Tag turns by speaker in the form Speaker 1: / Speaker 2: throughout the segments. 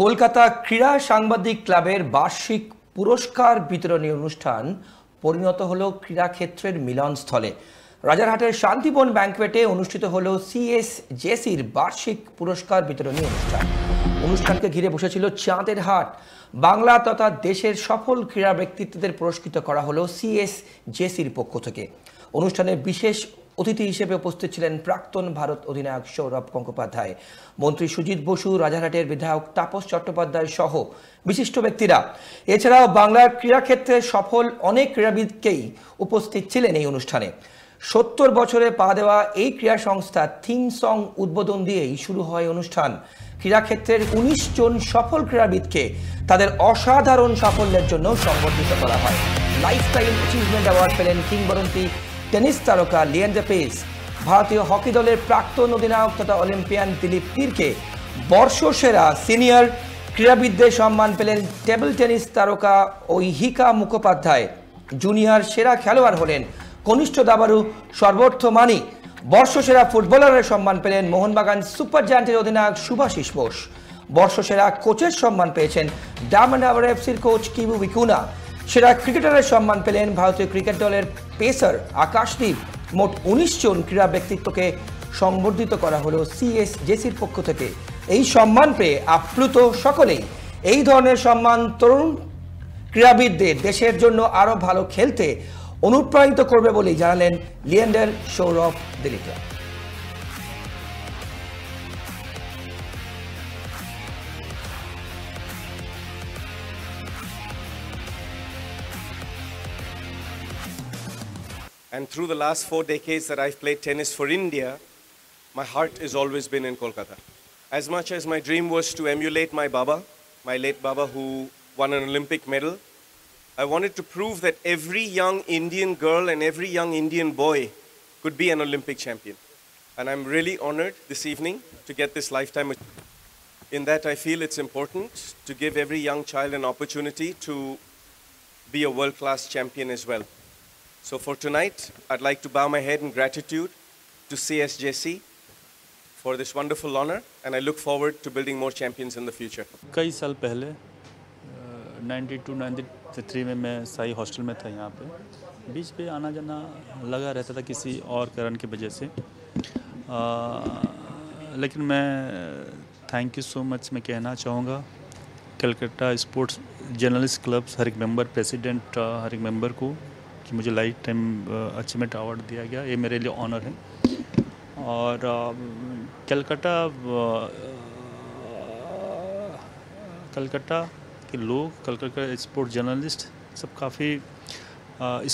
Speaker 1: কলকাতা ক্রীড়া সাংবাদিক ক্লাবের বার্ষিক পুরস্কার বিতরণী অনুষ্ঠান পরিণত হলো ক্রীড়াক্ষেত্রের মিলনস্থলে। রাজারহাটের শান্তিবন ব্যাংকোয়েটে অনুষ্ঠিত হলো সিএসজেসির বার্ষিক পুরস্কার বিতরণী অনুষ্ঠানকে ঘিরে বসেছিল চাঁদের হাট। বাংলা তথা দেশের সফল ক্রীড়া ব্যক্তিত্বদের পুরস্কৃত করা হলো সিএসজেসির পক্ষ থেকে। অনুষ্ঠানে বিশেষ অতিথি হিসেবে উপস্থিত ছিলেন প্রাক্তন ভারত অধিনায়ক সৌরভ গঙ্গোপাধ্যায়, মন্ত্রী সুজিত বসু, রাজারহাটের বিধায়ক তাপস চট্টোপাধ্যায় সহ বিশিষ্ট ব্যক্তিরা। এছাড়াও বাংলার ক্রীড়াক্ষেত্রে সফল অনেক ক্রীড়াবিদকেই উপস্থিত ছিলেন এই অনুষ্ঠানে। 70 বছরে পা দেওয়া এই ক্রীড়া সংস্থার থিম সং উদ্বোধন দিয়েই শুরু হয় অনুষ্ঠান। ক্রীড়াক্ষেত্রের 19 জন সফল ক্রীড়াবিদকে তাদের অসাধারণ সাফল্যের জন্য সংবর্ধিত করা হয়। লাইফ টাইম অ্যাচিভমেন্ট অ্যাওয়ার্ড পেলেন কিংবদন্তি টেনিস তারকা লিয়েন্ডার পেস। ভারতীয় হকি দলের প্রাক্তন অধিনায়ক তথা অলিম্পিয়ান দিলীপ তিরকে বর্ষসেরা সিনিয়র ক্রীড়াবিদদের সম্মান পেলেন টেবিল টেনিস তারকা ঐহিকা মুখোপাধ্যায়। জুনিয়র সেরা খেলোয়াড় হলেন কনিষ্ঠ দাবাড়ু সর্বর্থ মানি। বর্ষসেরা ফুটবলারের সম্মান পেলেন মোহনবাগান সুপার জায়ান্টের অধিনায়ক শুভাশিস বোস। বর্ষসেরা কোচের সম্মান পেয়েছেন ডায়মন্ড হারবার এফসির কোচ কিবু ভিকুনা। সেরা ক্রিকেটারের সম্মান পেলেন ভারতীয় ক্রিকেট দলের পেসার আকাশদীপ। মোট 19 জন ক্রীড়া ব্যক্তিত্বকে সংবর্ধিত করা হলো সিএসজেসির পক্ষ থেকে। এই সম্মান পেয়ে আপ্লুত সকলেই। এই ধরনের সম্মান তরুণ ক্রীড়াবিদদের দেশের জন্য আরো ভালো খেলতে অনুপ্রাণিত করবে বলেই জানালেন Leander, Sourav, দিলীপরা।
Speaker 2: And through the last 4 decades that I've played tennis for India, my heart has always been in Kolkata. As much as my dream was to emulate my Baba, my late Baba who won an Olympic medal, I wanted to prove that every young Indian girl and every young Indian boy could be an Olympic champion. And I'm really honored this evening to get this lifetime. In that I feel it's important to give every young child an opportunity to be a world-class champion as well. So for tonight, I'd like to bow my head in gratitude to CSJC for this wonderful honor, and I look forward to building more champions in the future.
Speaker 3: कई साल पहले 92-93 में मैं Sai hostel में था यहाँ पे। बीच पे आना जाना लगा रहता था किसी और कारण की वजह से, लेकिन मैं थैंक यू सो मच मैं कहना चाहूँगा कलकत्ता स्पोर्ट्स जर्नलिस्ट क्लब हर एक मेंबर, प्रेसिडेंट हर एक मेंबर को कि मुझे लाइफ टाइम अचीवमेंट अवार्ड दिया गया। ये मेरे लिए ऑनर है। और कलकत्ता के लोग, कलकत्ता स्पोर्ट्स जर्नलिस्ट सब काफ़ी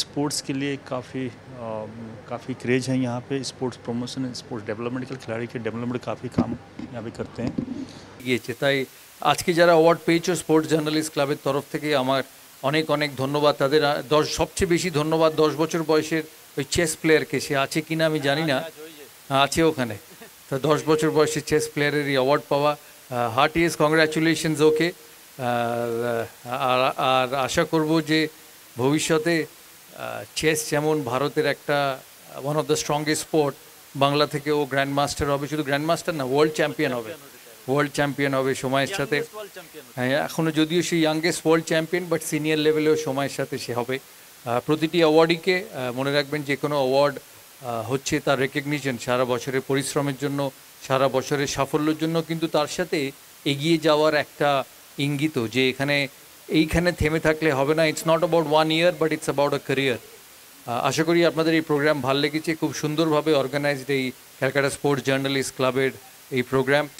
Speaker 3: स्पोर्ट्स के लिए काफ़ी क्रेज है यहाँ पे। स्पोर्ट्स प्रमोशन, स्पोर्ट्स डेवलपमेंट के खिलाड़ी के डेवलपमेंट काफ़ी काम यहाँ पे करते हैं।
Speaker 4: গিয়েছে তাই আজকে যারা অ্যাওয়ার্ড পেয়েছো স্পোর্টস জার্নালিস্ট ক্লাবের তরফ থেকে আমার অনেক অনেক ধন্যবাদ তাদের। সবচেয়ে বেশি ধন্যবাদ 10 বছর বয়সের ওই চেস প্লেয়ারকে। সে আছে কিনা আমি জানি না, আছে ওখানে। তো 10 বছর বয়সের চেস প্লেয়ারের এই অ্যাওয়ার্ড পাওয়া, হার্টিয়েস্ট কংগ্রাচুলেশনস ওকে। আর আশা করব যে ভবিষ্যতে চেস যেমন ভারতের একটা one of the strongest sport, Bangla থেকে ও গ্র্যান্ড মাস্টার হবে। শুধু গ্র্যান্ড মাস্টার না, ওয়ার্ল্ড চ্যাম্পিয়ন হবে। ওয়ার্ল্ড চ্যাম্পিয়ন হবে সময়ের সাথে। হ্যাঁ, এখনও যদিও সে youngest world champion, but senior লেভেলেও সময়ের সাথে সে হবে। প্রতিটি অ্যাওয়ার্ডিকে মনে রাখবেন, যে কোনো অ্যাওয়ার্ড হচ্ছে তার রেকগনিশন সারা বছরের পরিশ্রমের জন্য, সারা বছরের সাফল্যের জন্য, কিন্তু তার সাথে এগিয়ে যাওয়ার একটা ইঙ্গিত যে এইখানে থেমে থাকলে হবে না। It's not about 1 year, but it's about a career. আশা করি আপনাদের এই প্রোগ্রাম ভালো লেগেছে। খুব সুন্দরভাবে অর্গানাইজড এই ক্যালকাটা স্পোর্টস জার্নালিস্ট ক্লাবের এই প্রোগ্রাম।